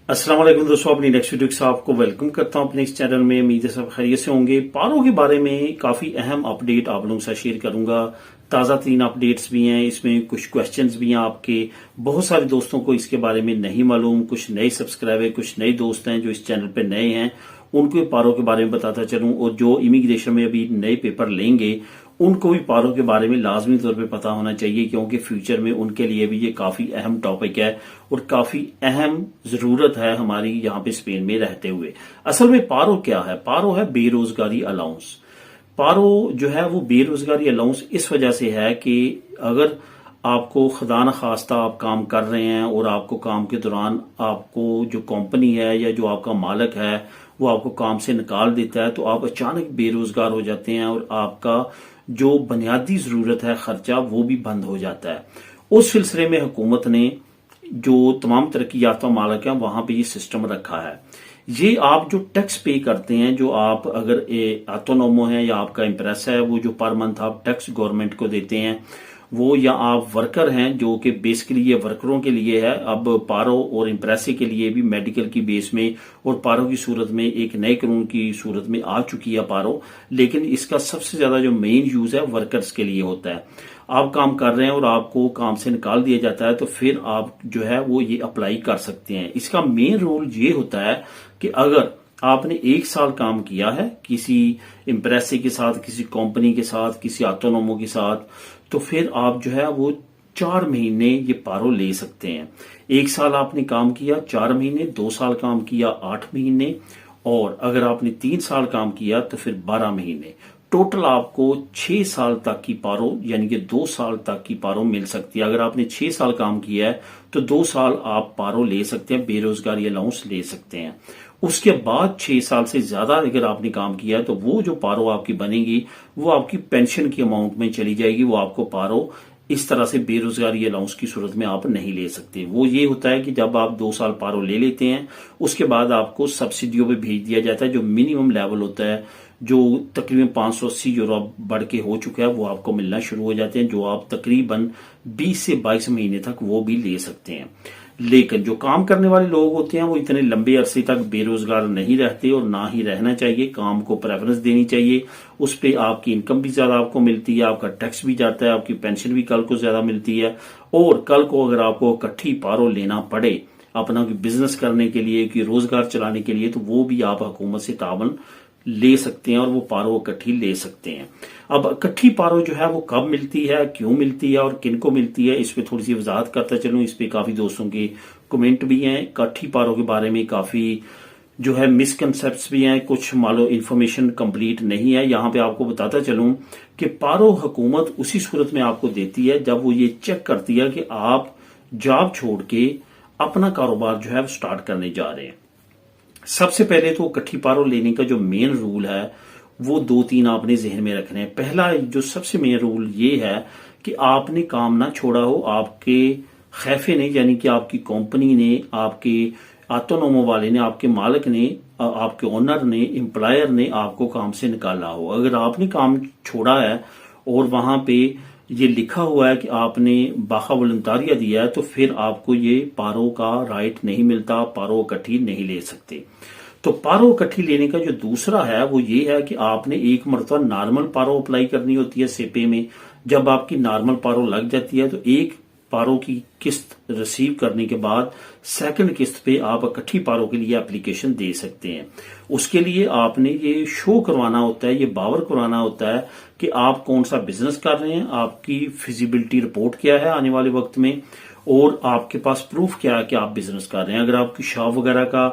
अस्सलाम वालेकुम दोस्तों, अपनी नेक्स्ट वीडियो के साथ आपको वेलकम करता हूं अपने इस चैनल में। उम्मीद है सब खैरियत से होंगे। पारो के बारे में काफी अहम अपडेट आप लोगों के साथ शेयर करूंगा। ताज़ा तीन अपडेट्स भी हैं, इसमें कुछ क्वेश्चंस भी हैं आपके। बहुत सारे दोस्तों को इसके बारे में नहीं मालूम, कुछ नए सब्सक्राइबर, कुछ नए दोस्त हैं जो इस चैनल पे नए हैं, उनको पारो के बारे में बताता चलूं। और जो इमिग्रेशन में अभी नए पेपर लेंगे उनको भी पारो के बारे में लाजमी तौर पे पता होना चाहिए, क्योंकि फ्यूचर में उनके लिए भी ये काफी अहम टॉपिक है और काफी अहम जरूरत है हमारी यहाँ पे स्पेन में रहते हुए। असल में पारो क्या है? पारो है बेरोजगारी अलाउंस। पारो जो है वो बेरोजगारी अलाउंस इस वजह से है कि अगर आपको खुदा न खास्ता आप काम कर रहे हैं और आपको काम के दौरान आपको जो कंपनी है या जो आपका मालिक है वो आपको काम से निकाल देता है, तो आप अचानक बेरोजगार हो जाते हैं और आपका जो बुनियादी जरूरत है खर्चा वो भी बंद हो जाता है। उस सिलसिले में हुकूमत ने जो तमाम तरक्की याफ्ता मालिक हैं वहां पे ये सिस्टम रखा है। ये आप जो टैक्स पे करते हैं, जो आप अगर ऑटोनोमो है या आपका इम्प्रेस है, वो जो पर मंथ आप टैक्स गवर्नमेंट को देते हैं वो, या आप वर्कर हैं जो कि बेसिकली ये वर्करों के लिए है। अब पारो और इम्प्रेसे के लिए भी मेडिकल की बेस में और पारो की सूरत में एक नए कानून की सूरत में आ चुकी है पारो, लेकिन इसका सबसे ज्यादा जो मेन यूज है वर्कर्स के लिए होता है। आप काम कर रहे हैं और आपको काम से निकाल दिया जाता है तो फिर आप जो है वो ये अप्लाई कर सकते हैं। इसका मेन रूल ये होता है कि अगर आपने एक साल काम किया है किसी इम्प्रेसे के साथ, किसी कंपनी के साथ, किसी ऑटोनोमो के साथ, तो फिर आप जो है वो 4 महीने ये पारो ले सकते हैं। एक साल आपने काम किया 4 महीने, 2 साल काम किया 8 महीने, और अगर आपने 3 साल काम किया तो फिर 12 महीने। टोटल आपको 6 साल तक की पारो यानी कि 2 साल तक की पारो मिल सकती है। अगर आपने 6 साल काम किया है तो 2 साल आप पारो ले सकते हैं, बेरोजगारी अलाउंस ले सकते हैं। उसके बाद 6 साल से ज्यादा अगर आपने काम किया तो वो जो पारो आपकी बनेगी वो आपकी पेंशन की अमाउंट में चली जाएगी। वो आपको पारो इस तरह से बेरोजगारी अलाउंस की सूरत में आप नहीं ले सकते। वो ये होता है कि जब आप 2 साल पारो ले लेते हैं उसके बाद आपको सब्सिडियों पे भेज दिया जाता है। जो मिनिमम लेवल होता है, जो तकरीबन 580 यूरो बढ़ के हो चुका है, वो आपको मिलना शुरू हो जाते हैं, जो आप तकरीबन 20 से 22 महीने तक वो भी ले सकते हैं। लेकिन जो काम करने वाले लोग होते हैं वो इतने लंबे अरसे तक बेरोजगार नहीं रहते और ना ही रहना चाहिए। काम को प्रेफरेंस देनी चाहिए, उस पे आपकी इनकम भी ज्यादा आपको मिलती है, आपका टैक्स भी जाता है, आपकी पेंशन भी कल को ज्यादा मिलती है। और कल को अगर आपको इकट्ठी पारो लेना पड़े अपना बिजनेस करने के लिए, कि रोजगार चलाने के लिए, तो वो भी आप हुकूमत से तावन ले सकते हैं और वो पारो इकट्ठी ले सकते हैं। अब इकट्ठी पारो जो है वो कब मिलती है, क्यों मिलती है और किन को मिलती है, इस पे थोड़ी सी वजाहत करता चलूं। इस पे काफी दोस्तों के कमेंट भी हैं। इकट्ठी पारो के बारे में काफी जो है मिसकंसेप्ट्स भी हैं, कुछ मान लो इन्फॉर्मेशन कंप्लीट नहीं है। यहां पे आपको बताता चलूं कि पारो हुकूमत उसी सूरत में आपको देती है जब वो ये चेक करती है कि आप जॉब छोड़ के अपना कारोबार जो है स्टार्ट करने जा रहे हैं। सबसे पहले तो इकट्ठी पारो लेने का जो मेन रूल है वो 2-3 आपने जहन में रखने हैं। पहला जो सबसे मेन रूल ये है कि आपने काम ना छोड़ा हो, आपके खैफे ने यानी कि आपकी कंपनी ने, आपके ऑटोनोमो वाले ने, आपके मालिक ने, आपके ओनर ने, एम्प्लॉयर ने आपको काम से निकाला हो। अगर आपने काम छोड़ा है और वहां पे ये लिखा हुआ है कि आपने बाखा वॉलंटारिया दिया है, तो फिर आपको ये पारो का राइट नहीं मिलता, पारो इकट्ठी नहीं ले सकते। तो पारो इकट्ठी लेने का जो दूसरा है वो ये है कि आपने एक मरतबा नॉर्मल पारो अप्लाई करनी होती है सेपे में। जब आपकी नॉर्मल पारो लग जाती है तो एक पारो की किस्त रिसीव करने के बाद सेकंड किस्त पे आप इकट्ठी पारो के लिए एप्लीकेशन दे सकते हैं। उसके लिए आपने ये शो करवाना होता है, ये बावर करवाना होता है कि आप कौन सा बिजनेस कर रहे हैं, आपकी फिजिबिलिटी रिपोर्ट क्या है आने वाले वक्त में, और आपके पास प्रूफ क्या है कि आप बिजनेस कर रहे हैं। अगर आपकी शॉप वगैरह का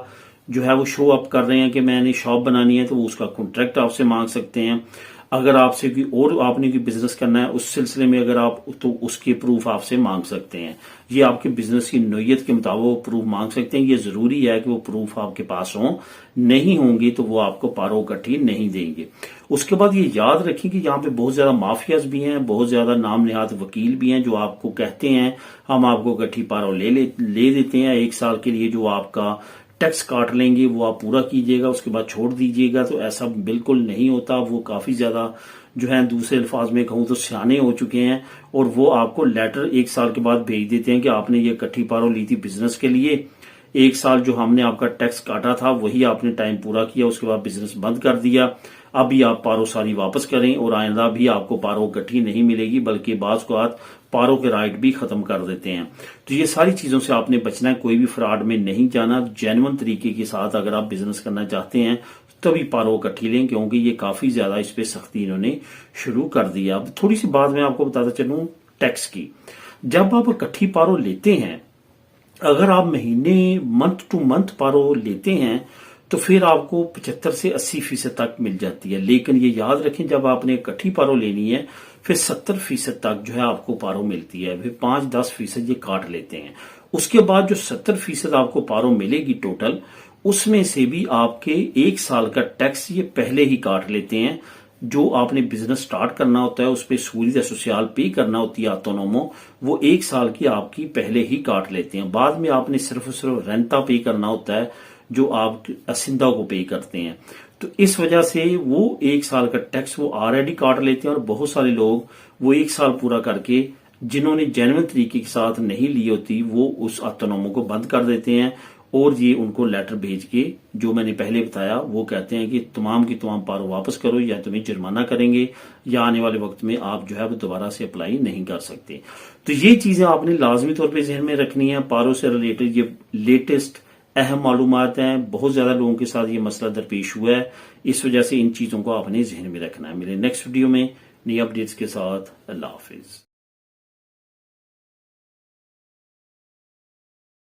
जो है वो शो अप कर रहे हैं कि मैंने शॉप बनानी है, तो वो उसका कॉन्ट्रैक्ट आपसे मांग सकते हैं। अगर आपसे कोई और आपने कोई बिजनेस करना है उस सिलसिले में अगर आप, तो उसके प्रूफ आपसे मांग सकते हैं। ये आपके बिजनेस की नोयत के मुताबिक वो प्रूफ मांग सकते हैं। ये जरूरी है कि वो प्रूफ आपके पास हो, नहीं होंगे तो वो आपको पारो इकट्ठी नहीं देंगे। उसके बाद ये याद रखें कि यहाँ पे बहुत ज्यादा माफियाज भी हैं, बहुत ज्यादा नाम निहात वकील भी हैं जो आपको कहते हैं हम आपको इकट्ठी पारो ले देते हैं, 1 साल के लिए जो आपका टैक्स काट लेंगे वो आप पूरा कीजिएगा, उसके बाद छोड़ दीजिएगा। तो ऐसा बिल्कुल नहीं होता। वो काफी ज्यादा जो है, दूसरे अल्फाज में कहूं तो सियाने हो चुके हैं, और वो आपको लेटर 1 साल के बाद भेज देते हैं कि आपने ये इकट्ठी पारो ली थी बिजनेस के लिए, 1 साल जो हमने आपका टैक्स काटा था वही आपने टाइम पूरा किया, उसके बाद बिजनेस बंद कर दिया, अभी आप पारो सारी वापस करें और आइंदा भी आपको पारो इकट्ठी नहीं मिलेगी, बल्कि बाज़ औक़ात पारो के राइट भी खत्म कर देते हैं। तो ये सारी चीजों से आपने बचना है, कोई भी फ्रॉड में नहीं जाना। जेन्युइन तरीके के साथ अगर आप बिजनेस करना चाहते हैं तभी पारो इकट्ठी लें, क्योंकि ये काफी ज्यादा इस पे सख्ती इन्होंने शुरू कर दिया। अब थोड़ी सी बात मैं आपको बताता चलूं टैक्स की। जब आप इकट्ठी पारो लेते हैं, अगर आप महीने मंथ टू मंथ पारो लेते हैं तो फिर आपको 75 से 80% तक मिल जाती है। लेकिन ये याद रखें, जब आपने इकट्ठी पारो लेनी है फिर 70% तक जो है आपको पारो मिलती है, फिर 5-10% ये काट लेते हैं। उसके बाद जो 70% आपको पारो मिलेगी टोटल, उसमें से भी आपके 1 साल का टैक्स ये पहले ही काट लेते हैं। जो आपने बिजनेस स्टार्ट करना होता है उस पर सूरिया सोशल पे करना होती है ऑटोनोमो, वो 1 साल की आपकी पहले ही काट लेते हैं। बाद में आपने सिर्फ रेंटा पे करना होता है जो आप असिंदा को पे करते हैं। तो इस वजह से वो 1 साल का टैक्स वो ऑलरेडी काट लेते हैं, और बहुत सारे लोग वो 1 साल पूरा करके जिन्होंने जेन्युइन तरीके के साथ नहीं ली होती वो उस ऑटोनोमो को बंद कर देते हैं, और ये उनको लेटर भेज के जो मैंने पहले बताया वो कहते हैं कि तमाम की तमाम पारो वापस करो या तुम्हें जुर्माना करेंगे, या आने वाले वक्त में आप जो है वो दोबारा से अप्लाई नहीं कर सकते। तो ये चीजें आपने लाजमी तौर पे जहन में रखनी है। पारो से रिलेटेड ये लेटेस्ट अहम मालूमात हैं, बहुत ज्यादा लोगों के साथ ये मसला दरपेश हुआ है, इस वजह से इन चीजों को आपने जहन में रखना है। मेरे नेक्स्ट वीडियो में नई अपडेट्स के साथ, अल्लाह हाफिज।